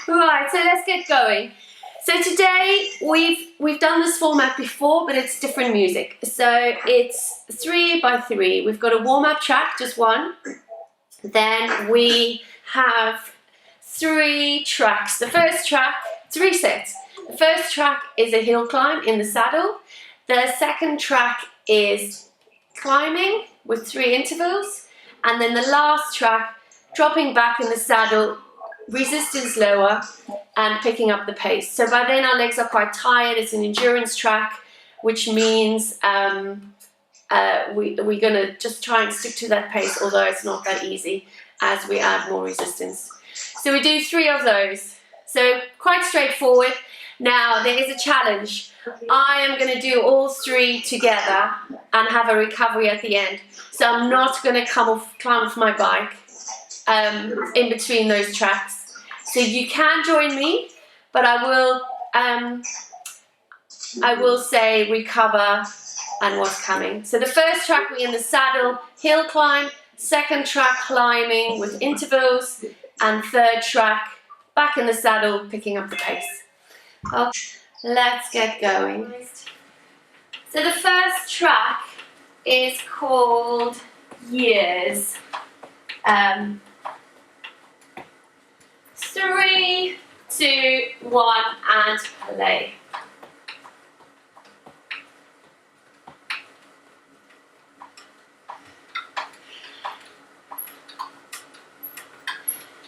Right, so let's get going. So today we've done this format before, but it's different music. So it's 3x3. We've got a warm-up track, just one. Then we have 3 tracks. The first track, 3 sets. The first track is a hill climb in the saddle. The second track is climbing with 3 intervals. And then the last track, dropping back in the saddle, resistance lower, and picking up the pace. So by then our legs are quite tired. It's an endurance track, which means we're going to just try and stick to that pace, although it's not that easy as we add more resistance. So we do 3 of those. So quite straightforward. Now there is a challenge. I am going to do all 3 together and have a recovery at the end. So I'm not going to climb off my bike in between those tracks. So you can join me, but I will say recover and what's coming. So the first track, we're in the saddle, hill climb. Second track, climbing with intervals. And third track, back in the saddle, picking up the pace. Okay, let's get going. So the first track is called Years. 3, 2, 1, and play.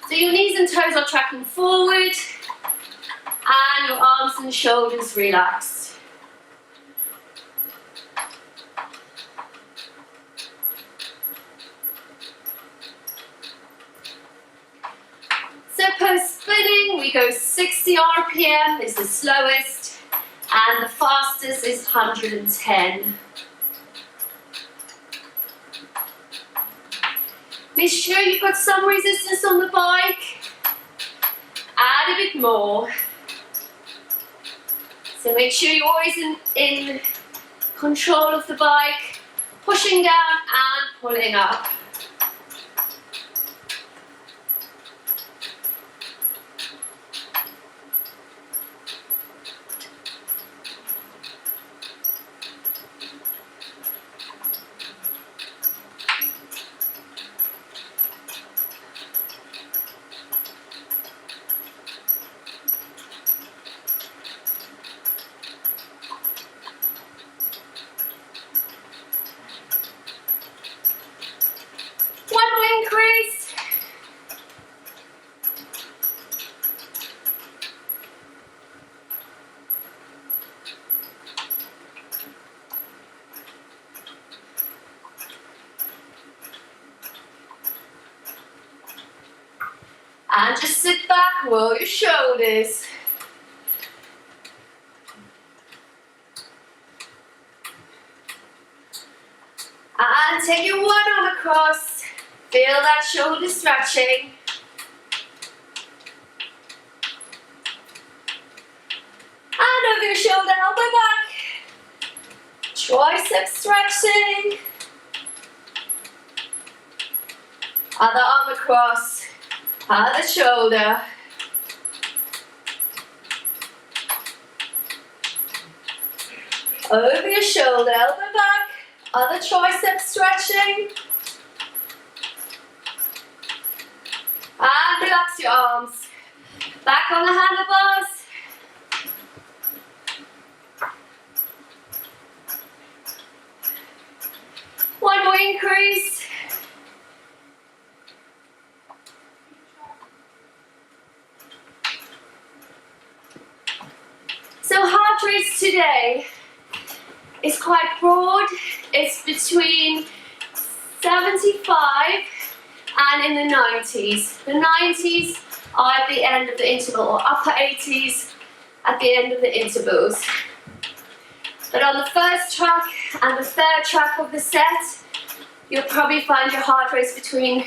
So your knees and toes are tracking forward and your arms and shoulders relaxed. So post spinning, we go 60 RPM is the slowest, and the fastest is 110. Make sure you've got some resistance on the bike. Add a bit more. So make sure you're always in control of the bike, pushing down and pulling up. One more increase. And just sit back, roll your shoulders. And take your one arm across. Feel that shoulder stretching. And over your shoulder, elbow back. Tricep stretching. Other arm across, other shoulder. Over your shoulder, elbow back, other tricep stretching. And relax your arms. Back on the handlebars. One more increase. So heart rates today is quite broad. It's between 75 and in the 90s. The 90s are at the end of the interval, or upper 80s at the end of the intervals. But on the first track and the third track of the set, you'll probably find your heart rate between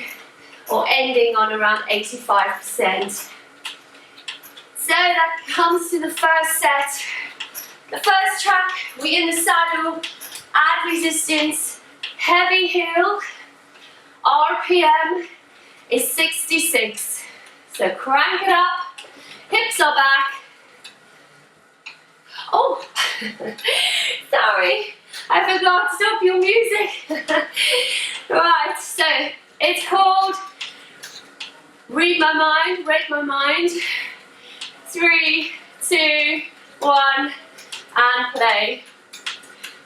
or ending on around 85%. So that comes to the first set. The first track, we're in the saddle, add resistance, heavy hill, RPM is 66. So crank it up, hips are back. Oh, sorry, I forgot to stop your music. Right, so it's called Read My Mind. 3, 2, 1, and play.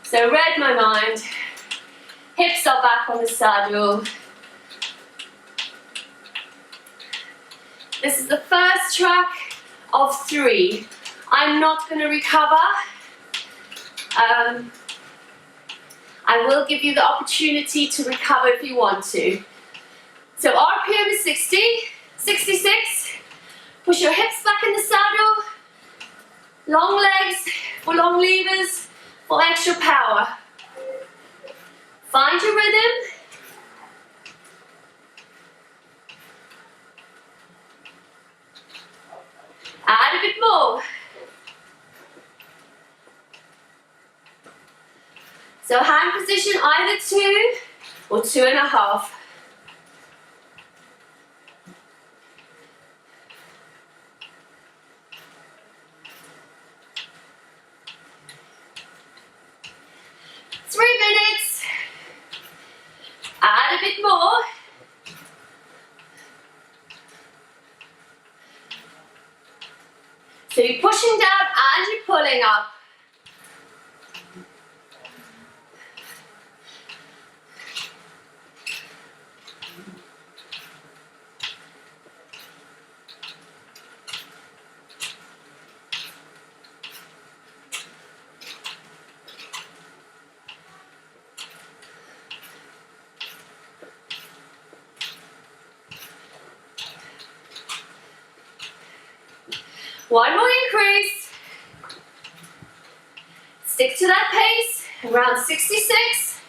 So read my mind, hips are back on the saddle. This is the first track of 3. I'm not going to recover. I will give you the opportunity to recover if you want to. So RPM is 60, 66. Push your hips back in the saddle. Long legs for long levers for extra power. Find your rhythm. Add a bit more. So hand position either 2 or 2.5. Add a bit more. So you're pushing down and you're pulling up. One more increase. Stick to that pace, around 66.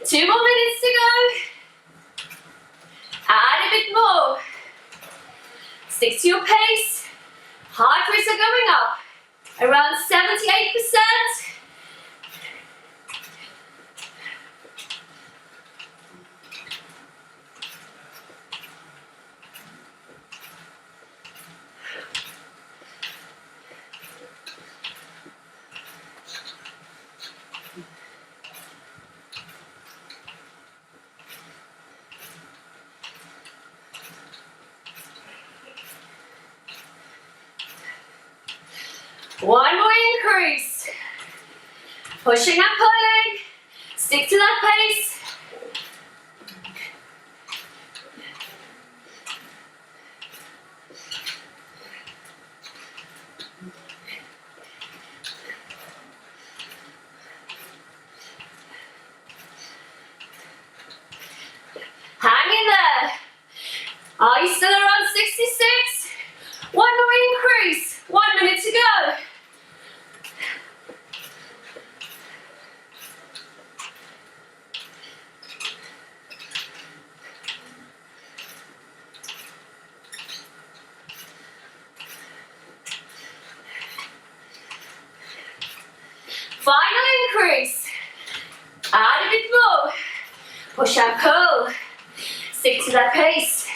Two more minutes to go. Add a bit more. Stick to your pace. Heart rates are going up. Around 78%. One more increase. Pushing and pulling. Stick to that pace. Hang in there. Are you still around 66? One more increase. 1 minute to go. Final increase. Add a bit more. Push and pull. Stick to that pace.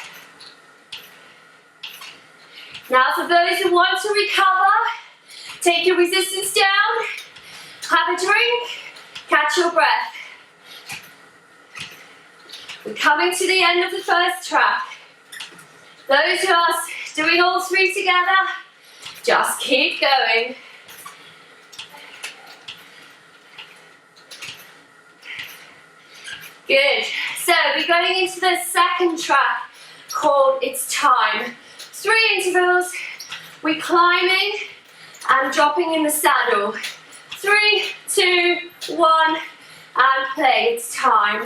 Now for those who want to recover, take your resistance down, have a drink, catch your breath. We're coming to the end of the first track. Those who are doing all 3 together, just keep going. Good. So we're going into the second track called It's Time. 3 intervals. We're climbing and dropping in the saddle. 3, 2, 1, and play. It's time.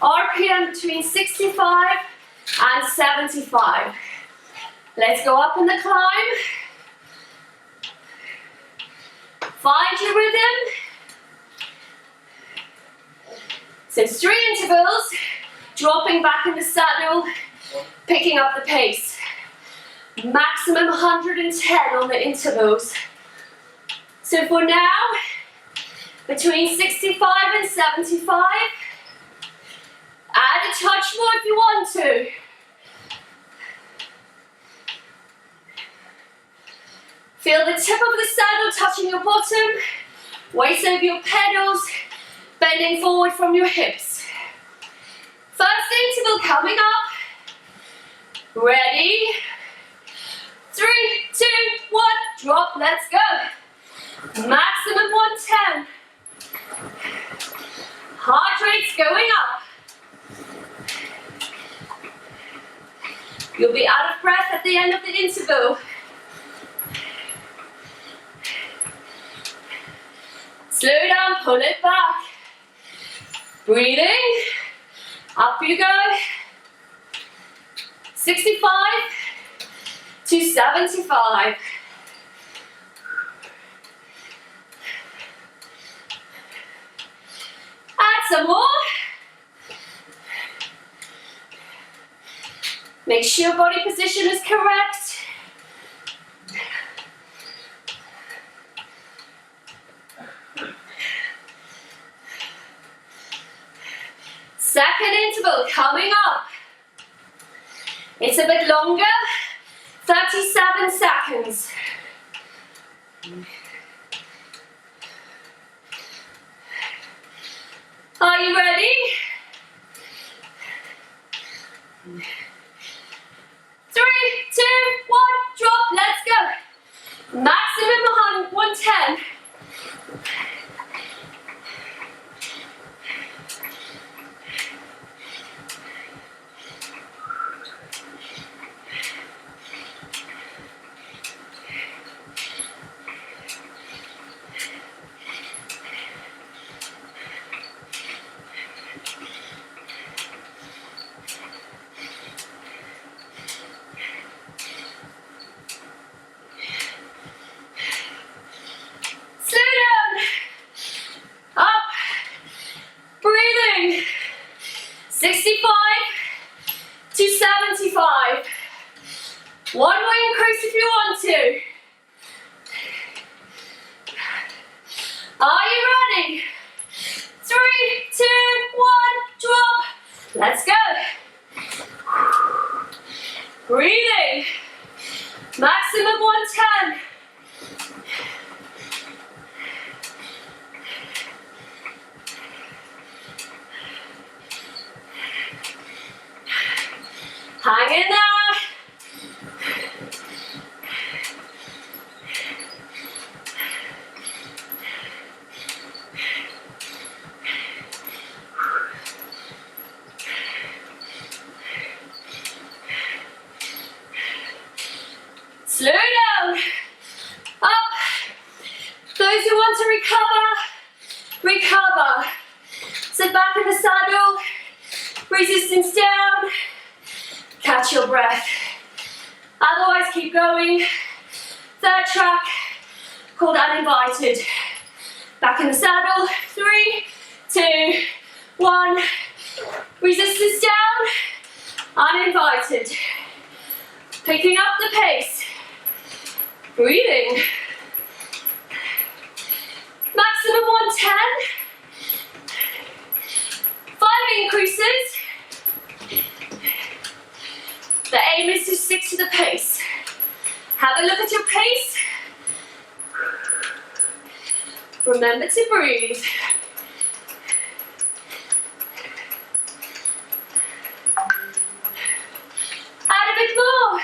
RPM between 65 and 75. Let's go up in the climb. Find your rhythm. So 3 intervals, dropping back in the saddle, picking up the pace. Maximum 110 on the intervals. So for now, between 65 and 75. Add a touch more if you want to. Feel the tip of the saddle touching your bottom, weight over your pedals, bending forward from your hips. First interval coming up. Ready? 3, 2, 1, drop, let's go. Maximum 110. Heart rate's going up. You'll be out of breath at the end of the interval. Slow down, pull it back. Breathing. Up you go. 65 to 75. Add some more. Make sure your body position is correct. Second interval coming up. It's a bit longer, 37 seconds. Are you ready? 3, 2, 1, drop, let's go. Maximum 110. One more increase if you want to. Are you ready? 3, 2, 1, drop. Let's go. Breathing. Maximum 110. Hang in there. Slow down. Up. Those who want to recover. Sit back in the saddle. Resistance down. Catch your breath. Otherwise, keep going. Third track, called Uninvited. Back in the saddle. 3, 2, 1. Resistance down. Uninvited. Picking up the pace. Breathing. Maximum 110. 5 increases. The aim is to stick to the pace. Have a look at your pace. Remember to breathe. Add a bit more.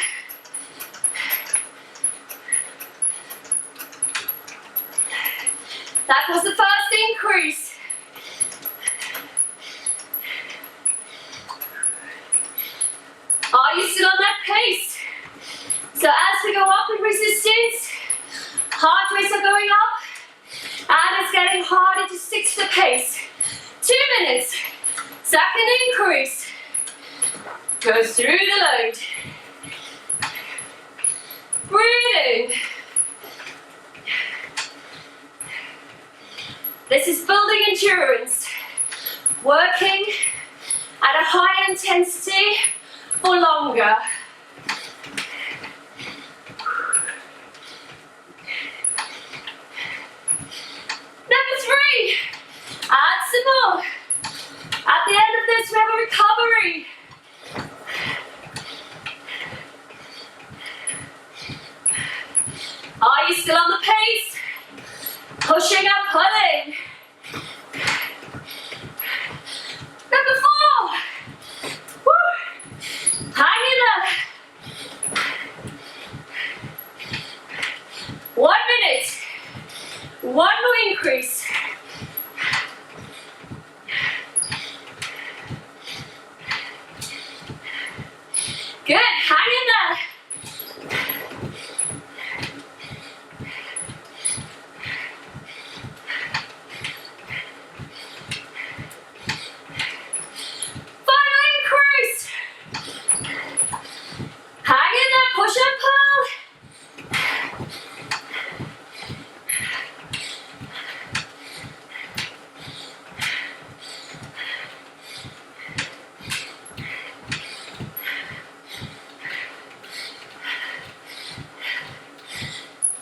That was the first increase. Are you still on that pace? So as we go up in resistance, heart rates are going up, and it's getting harder to stick to the pace. 2 minutes. Second increase. Goes through the load. Breathing. This is building endurance. Working at a high intensity for longer. more. At the end of this, we have a recovery. Are you still on the pace? Pushing up, pulling. Number 4. Woo. Hang in there. 1 minute. 1 more increase. Good, hang in there. Final increase. Hang in there, push and pull.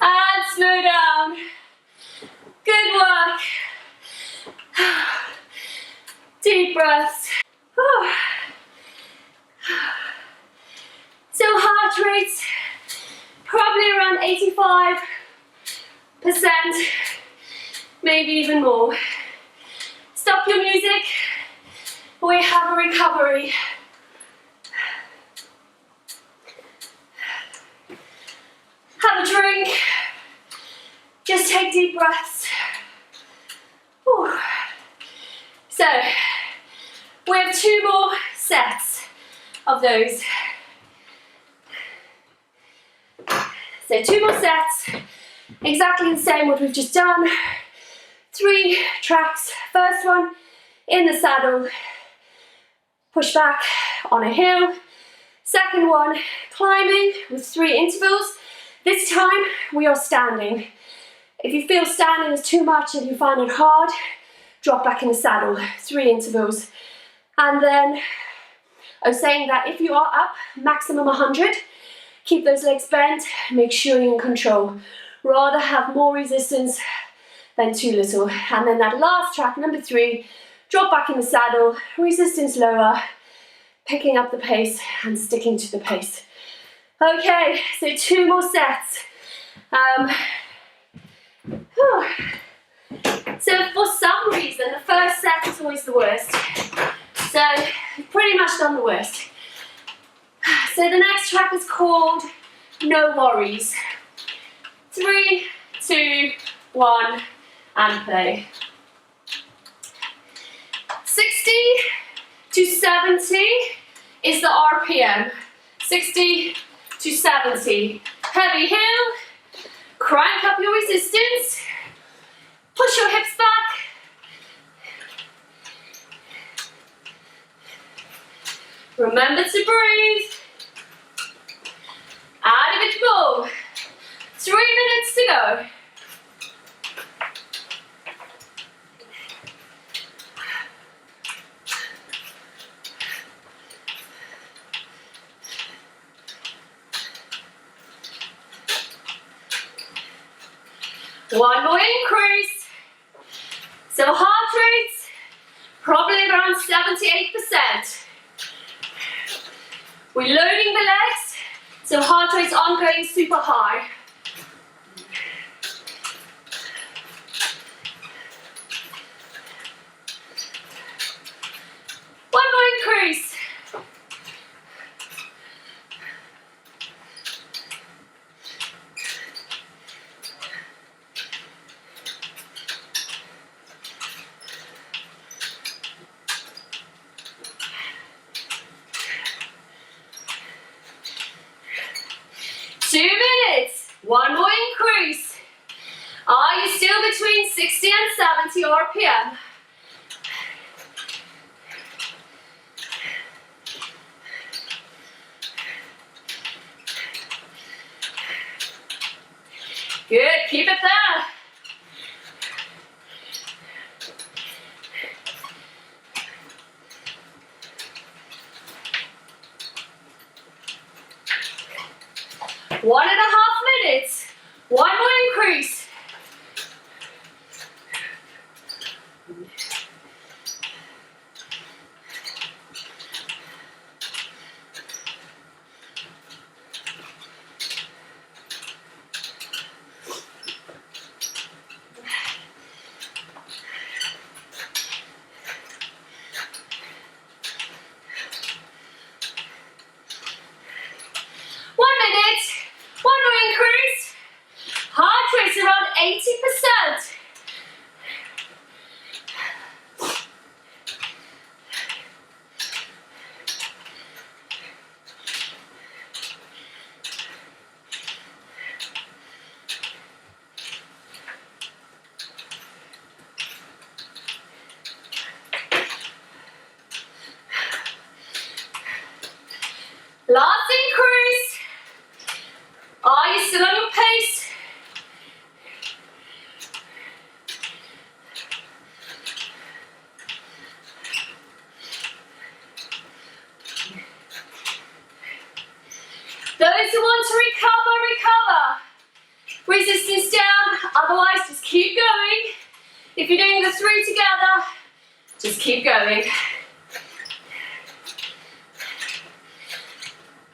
And slow down. Good work. Deep breaths. So heart rates probably around 85%, maybe even more. Stop your music. We have a recovery. Have a drink. Just take deep breaths. Whew. So, we have 2 more sets of those. So 2 more sets, exactly the same what we've just done. 3 tracks. First one, in the saddle, push back on a hill. Second one, climbing with 3 intervals. This time, we are standing. If you feel standing is too much and you find it hard, drop back in the saddle, 3 intervals. And then, I'm saying that if you are up, maximum 100, keep those legs bent, make sure you're in control. Rather have more resistance than too little. And then that last track, number 3, drop back in the saddle, resistance lower, picking up the pace and sticking to the pace. Okay, so 2 more sets. So for some reason, the first set is always the worst. So pretty much done the worst. So the next track is called No Worries. 3, 2, 1, and play. 60 to 70 is the RPM. 60 to 70. Heavy hill. Crank up your resistance. Push your hips back. Remember to breathe. Add a bit more. 3 minutes to go. One more increase. So heart rates, probably around 78%. We're loading the legs, so heart rates aren't going super high. One more increase. One more increase. Are you still between 60 and 70 RPM? Good, keep it there. One and a half minutes. One more increase. Last increase. Are you still on your pace? Those who want to recover, recover. Resistance down, otherwise just keep going. If you're doing the 3 together, just keep going.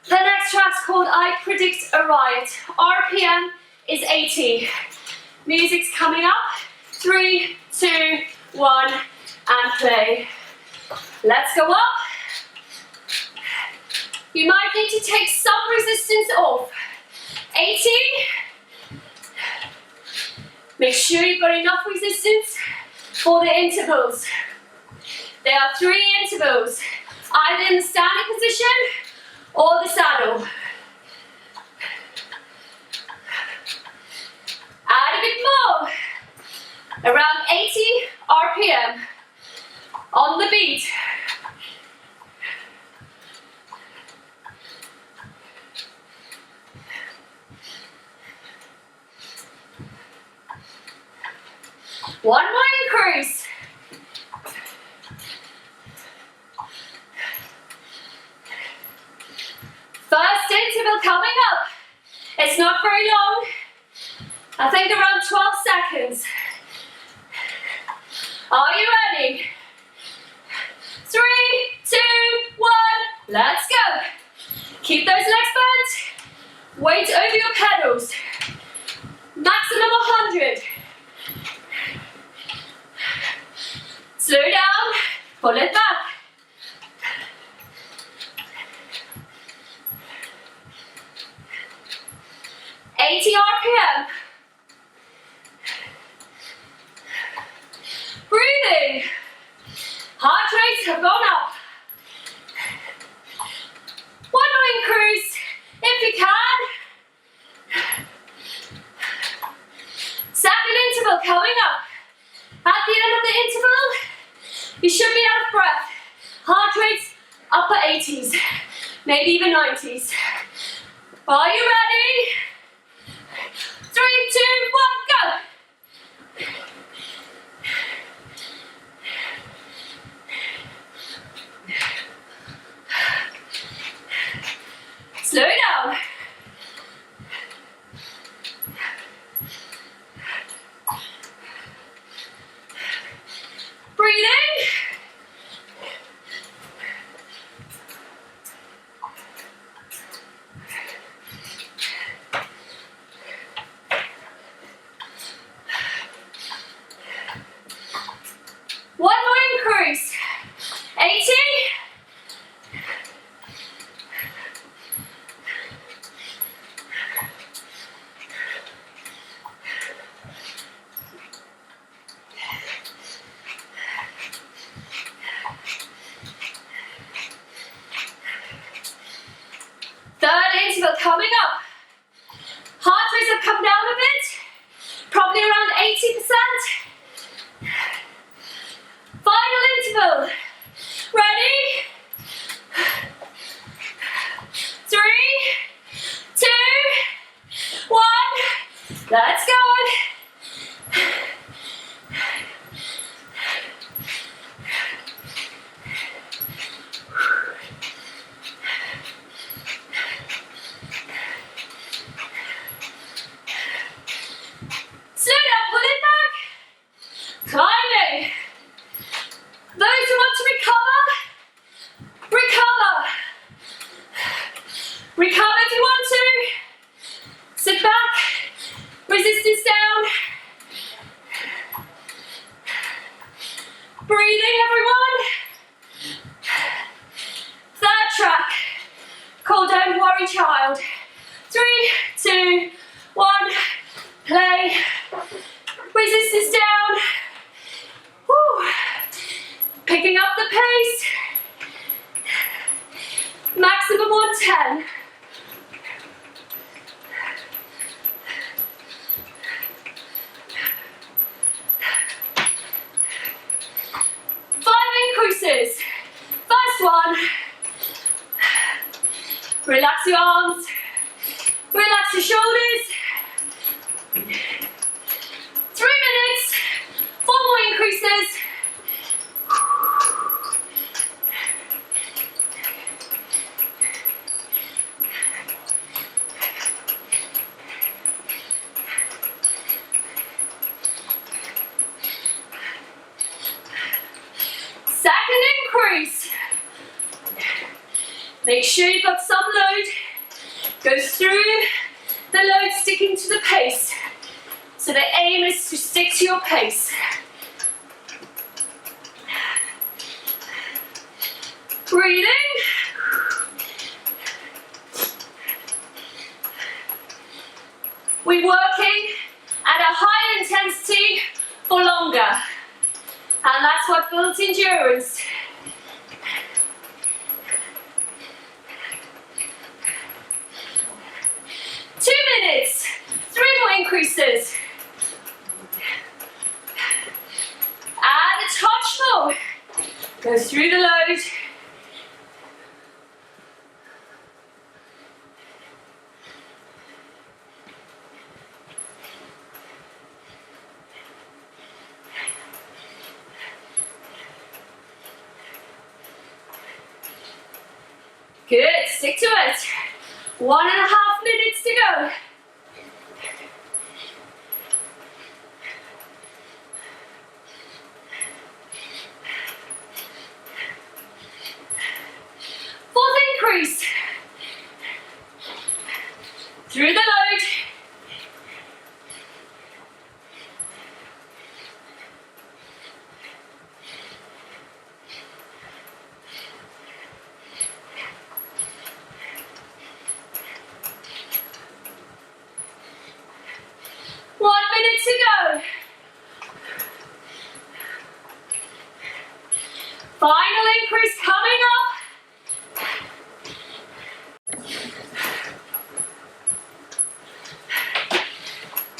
The next track's called I Predict a Riot. RPM is 80. Music's coming up. 3, 2, 1, and play. Let's go up. You might need to take some resistance off. 80. Make sure you've got enough resistance for the intervals. There are 3 intervals, either in the standing position or the saddle. Add a bit more. Around 80 RPM on the beat. One more increase. First interval coming up. It's not very long. I think around 12 seconds. Are you ready? 3, 2, 1, let's go. Keep those legs bent. Weight over your pedals. Maximum 100. Slow down, pull it back. RPM. Breathing. Heart rates have gone up. One more increase if you can. Second interval coming up. At the end of the interval, you should be out of breath. Heart rates upper 80s, maybe even 90s. Are you ready? 3, 2, 1, go! Slow down. Breathing. One more increase. 80. Third interval coming up. Heart rates have come down a bit, probably around 80%. Final interval. Ready? 3, 2, 1. Let's go. Slow down, pull it back. Climbing. Those who want to recover, recover. Recover if you want to. Sit back, resistance down. Breathing, everyone. Third track, called Don't Worry Child. 3, 2, 1, play. Resistance down. Woo. Picking up the pace. Maximum 110. Five increases. First one. Relax your arms. Relax your shoulders. 3 minutes. 4 more increases. Second increase. Make sure you've got some load. Go through the load sticking to the pace. So the aim is to stick to your pace. Breathing. We're working at a high intensity for longer. And that's what builds endurance. Minutes. 3 more increases. Add a touch more. Go through the load. Good, stick to it. 1.5 minutes to go. Fourth increase. Through the load. To go. Final increase coming up.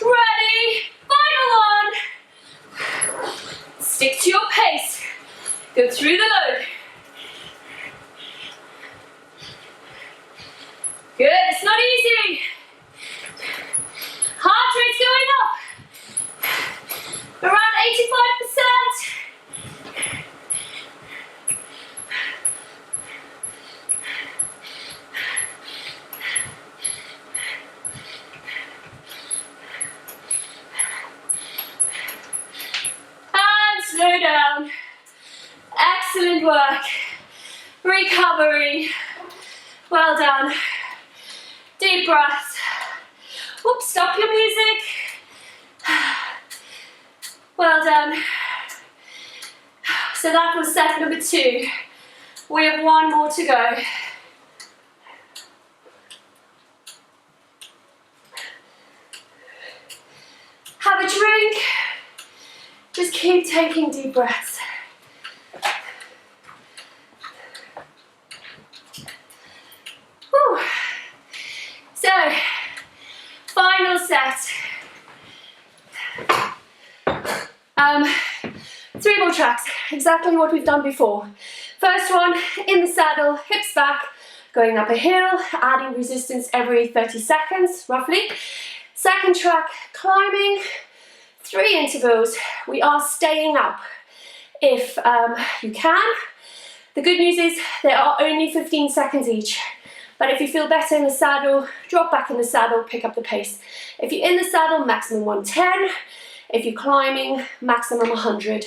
Ready? Final one. Stick to your pace. Go through the load. Good, it's not easy. Heart rate's going up. Around 85%. And slow down. Excellent work. Recovery. Well done. Deep breaths. Oops, stop your music. Well done. So that was set number 2. We have 1 more to go. Have a drink. Just keep taking deep breaths. Whew. So, final set. 3 more tracks, exactly what we've done before. First one, in the saddle, hips back, going up a hill, adding resistance every 30 seconds, roughly. Second track, climbing, 3 intervals. We are staying up if you can. The good news is they are only 15 seconds each. But if you feel better in the saddle, drop back in the saddle, pick up the pace. If you're in the saddle, maximum 110. If you're climbing, maximum 100.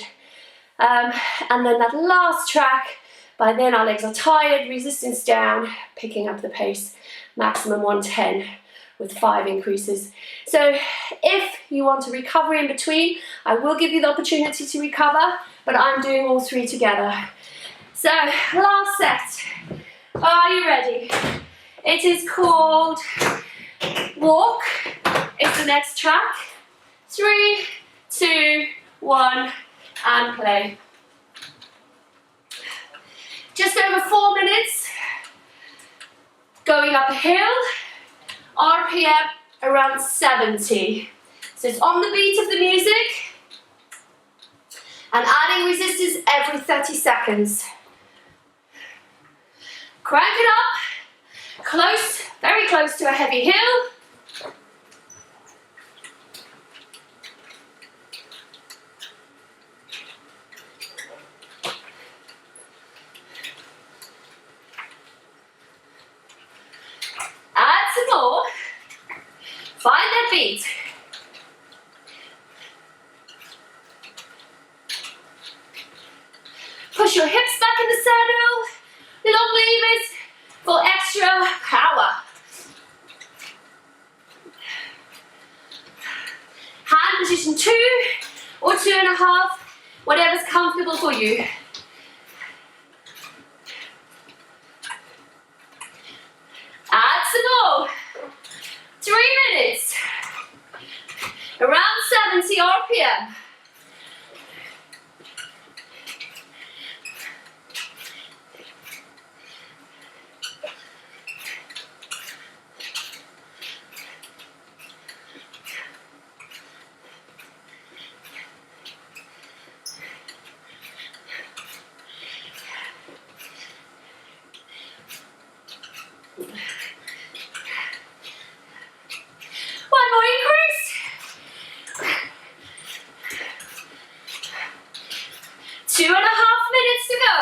And then that last track, by then our legs are tired, resistance down, picking up the pace, maximum 110 with 5 increases. So if you want to recover in between, I will give you the opportunity to recover, but I'm doing all 3 together. So last set, are you ready? It is called Walk, it's the next track. 3, 2, 1, and play. Just over 4 minutes, going up a hill, RPM around 70. So it's on the beat of the music, and adding resistance every 30 seconds. Crank it up, Close, very close to a heavy heel. Add some more. Find that beat. Push your hips back in the saddle. Long levers for extra power. Hand position 2 or 2.5, whatever's comfortable for you. Add some more. 3 minutes. Around 70 RPM. One more increase. 2.5 minutes to go.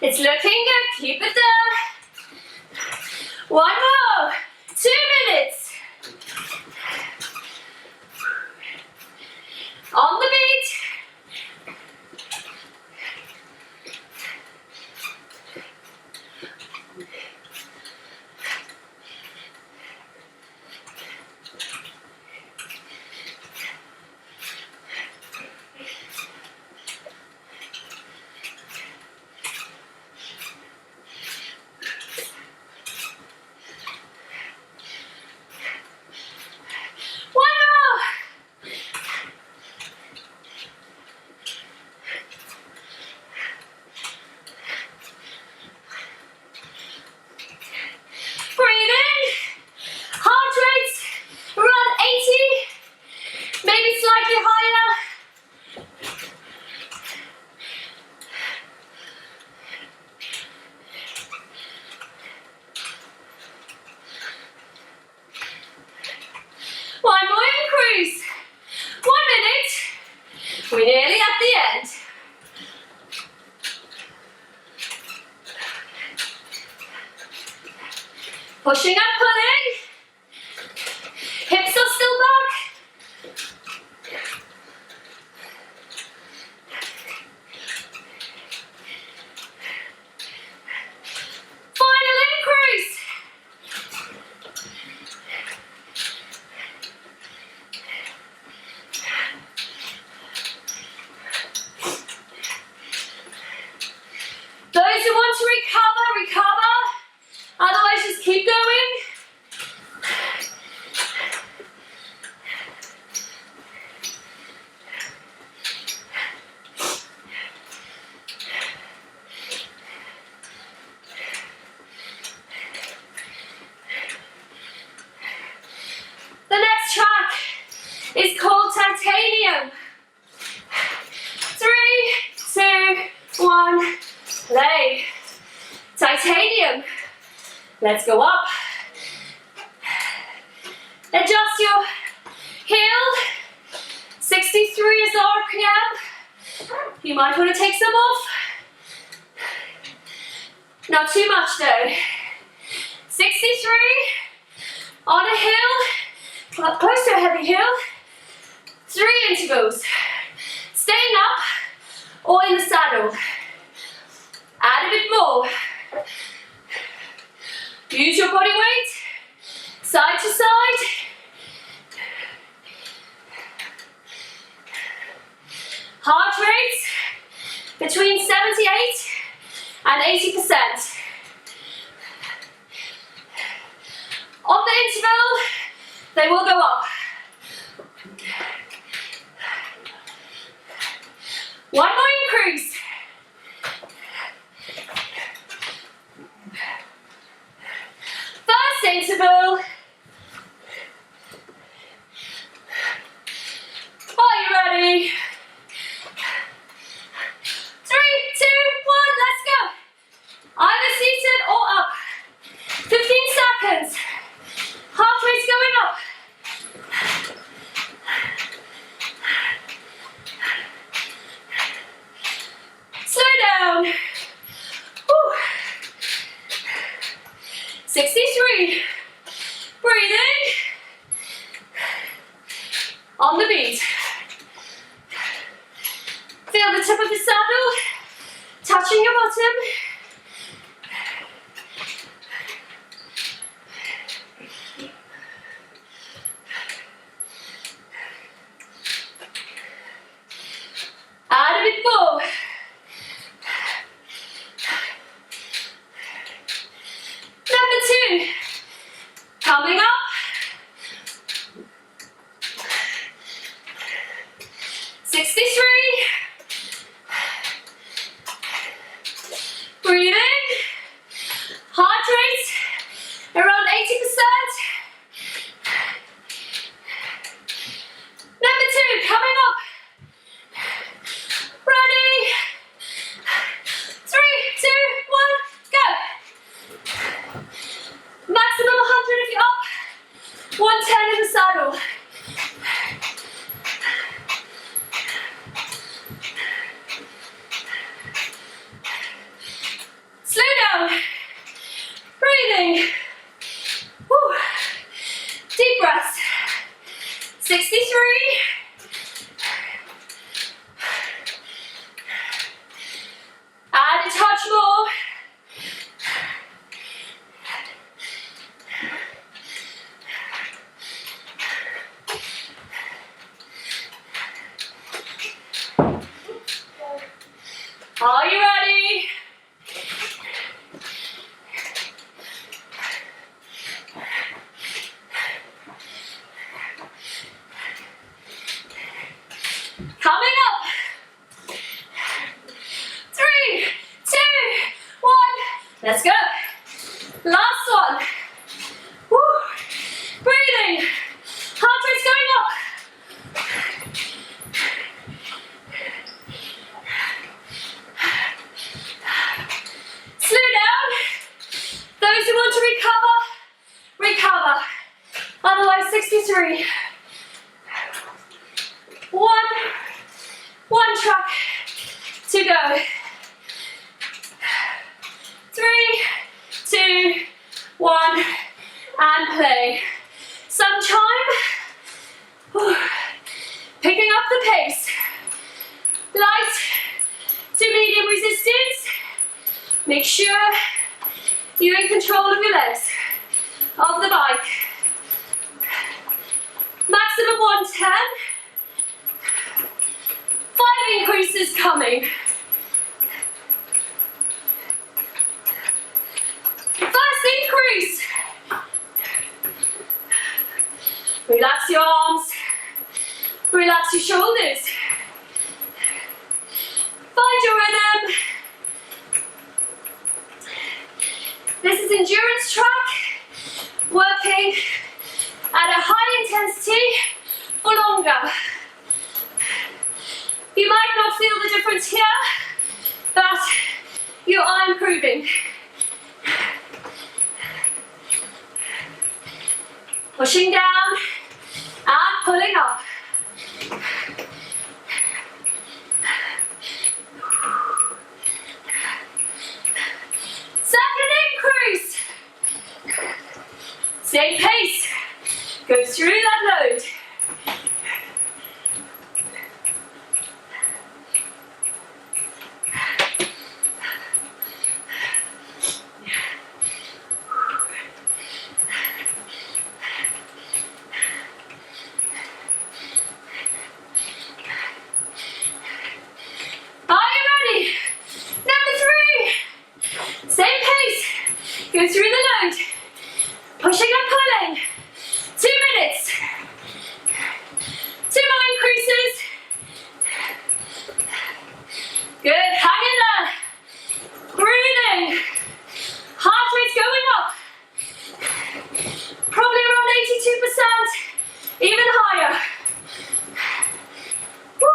It's looking good. Keep it there. One more. 2 minutes. On the beat. We're nearly at the end. Pushing and pulling. Hips are still back. Final increase. Those who want to recover, recover. Otherwise, just keep going. The next track is called Titanium. 3, 2, 1, play. Titanium. Let's go up. Adjust your heel. 63 is RPM. You might want to take some off. Not too much though. 63 on a hill, close to a heavy hill. 3 intervals. Staying up or in the saddle. Add a bit more. Use your body weight, side to side. Heart rates between 78 and 80%. On the interval, they will go up. One more increase. 3. Breathing. On the beat. Feel the tip of the saddle touching your bottom. Add a bit more. Number 2. Coming up. Breathing, heart rate around 80%. Number 2, coming up. Ready? 3, 2, 1, go. Maximum 100 if you're up. 110 in the saddle. Slow down. Breathing. Woo. Deep breaths. 63. Add a touch more. Are you ready? Coming up. 3, 2, 1. Let's go. Last one. Woo. Breathing. Heart rate's going up. Slow down. Those who want to recover, recover. Otherwise, 63. One track to go. 3, 2, 1, and play. Sunchyme. Whew. Picking up the pace. Light to medium resistance. Make sure you're in control of your legs, of the bike. Maximum 110. 5 increases coming. First increase. Relax your arms. Relax your shoulders. Find your rhythm. This is endurance track, working at a high intensity for longer. You might not feel the difference here, but you are improving. Pushing down and pulling up. Second increase. Same pace. Go through that load. Go through the load. Pushing and pulling. 2 minutes. 2 more increases. Good. Hang in there. Breathing. Heart rate's going up. Probably around 82%. Even higher. Woo.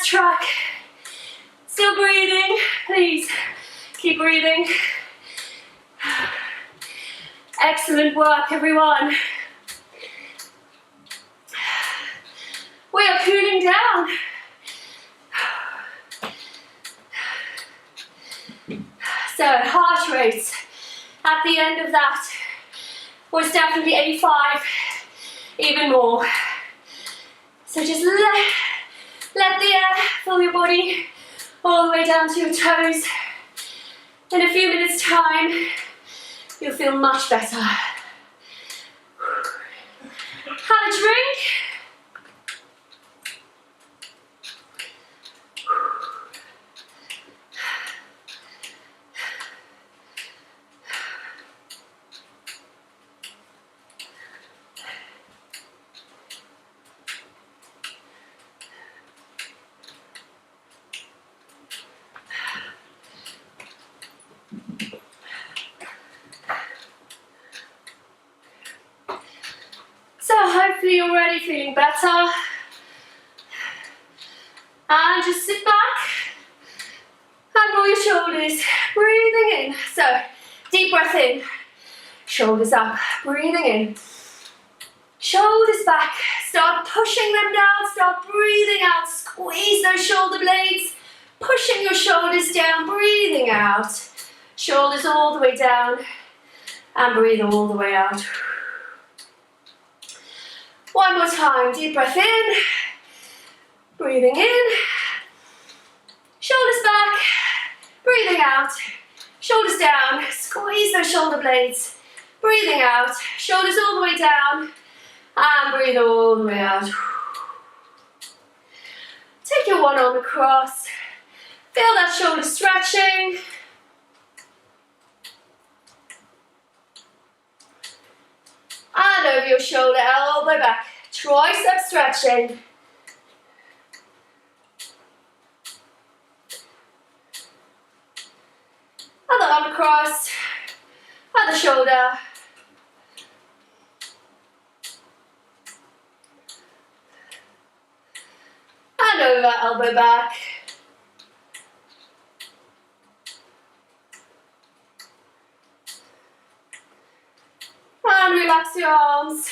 track. Still breathing, please keep breathing. Excellent work, everyone. We are cooling down. So heart rates at the end of that was definitely 85, even more. So just let the air fill your body all the way down to your toes. In a few minutes' time, you'll feel much better. Have a drink. So hopefully you're already feeling better. And just sit back and roll your shoulders, breathing in. So deep breath in, shoulders up, breathing in. Shoulders back, start pushing them down, start breathing out, squeeze those shoulder blades, pushing your shoulders down, breathing out. Shoulders all the way down and breathe all the way out. One more time, deep breath in, breathing in, shoulders back, breathing out, shoulders down, squeeze those shoulder blades, breathing out, shoulders all the way down, and breathe all the way out. Take your one arm across, feel that shoulder stretching. And over your shoulder, elbow back, tricep stretching. Other arm across, other shoulder. And over, elbow back. And relax your arms.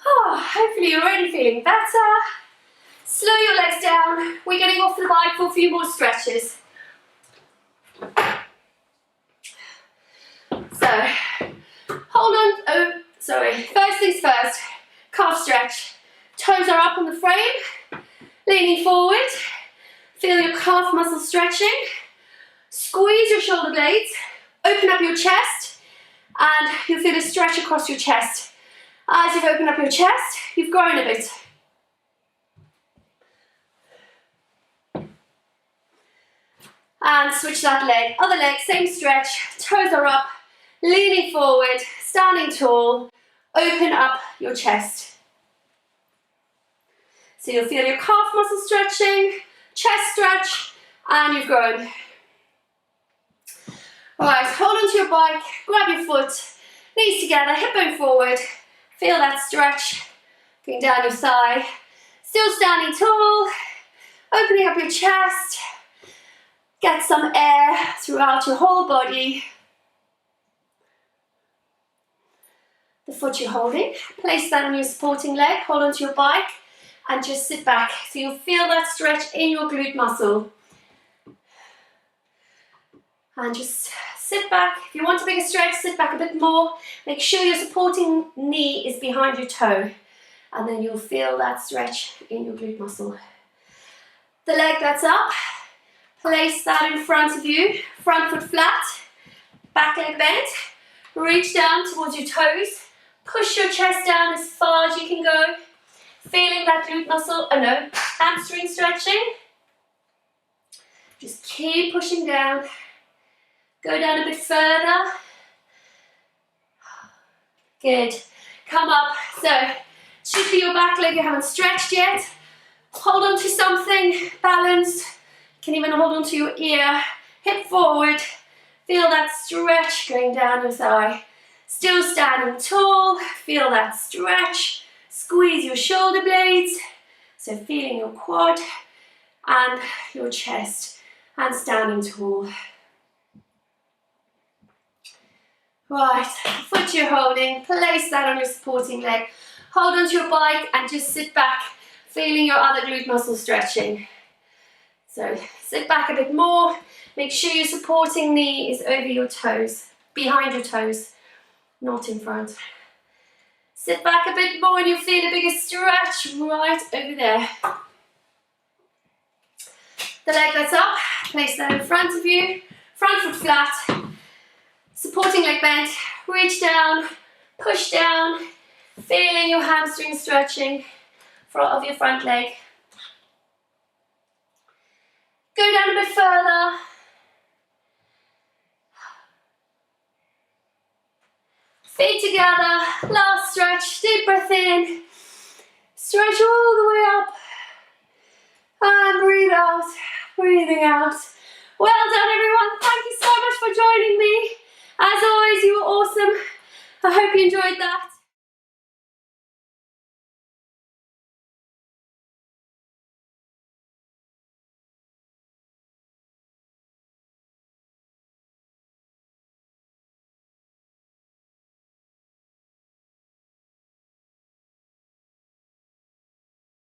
Oh, hopefully you're already feeling better. Slow your legs down. We're getting off the bike for a few more stretches. So, hold on. Oh, sorry. First things first, calf stretch. Toes are up on the frame, leaning forward. Feel your calf muscles stretching. Squeeze your shoulder blades. Open up your chest. And you'll feel a stretch across your chest. As you've opened up your chest, you've grown a bit. And switch that leg. Other leg, same stretch. Toes are up, leaning forward, standing tall. Open up your chest. So you'll feel your calf muscles stretching, chest stretch, and you've grown. Alright, hold onto your bike, grab your foot, knees together, hip bone forward. Feel that stretch going down your thigh. Still standing tall, opening up your chest. Get some air throughout your whole body. The foot you're holding, place that on your supporting leg, hold onto your bike, and just sit back. So you'll feel that stretch in your glute muscle. And just sit back. If you want a bigger stretch, sit back a bit more. Make sure your supporting knee is behind your toe. And then you'll feel that stretch in your glute muscle. The leg that's up, place that in front of you. Front foot flat, back leg bent. Reach down towards your toes. Push your chest down as far as you can go. Feeling that glute muscle, hamstring stretching. Just keep pushing down. Go down a bit further. Good. Come up. So, should be your back leg you haven't stretched yet. Hold on to something, balance. You can even hold on to your ear. Hip forward. Feel that stretch going down your thigh. Still standing tall. Feel that stretch. Squeeze your shoulder blades. So feeling your quad and your chest and standing tall. Right, foot you're holding, place that on your supporting leg. Hold onto your bike and just sit back, feeling your other glute muscle stretching. So sit back a bit more. Make sure your supporting knee is over your toes, behind your toes, not in front. Sit back a bit more and you'll feel a bigger stretch right over there. The leg that's up, place that in front of you, front foot flat, supporting leg bent, reach down, push down, feeling your hamstring stretching of your front leg. Go down a bit further. Feet together, last stretch, deep breath in, stretch all the way up, and breathe out, breathing out. Well done everyone, thank you so much for joining me. As always, you were awesome. I hope you enjoyed that.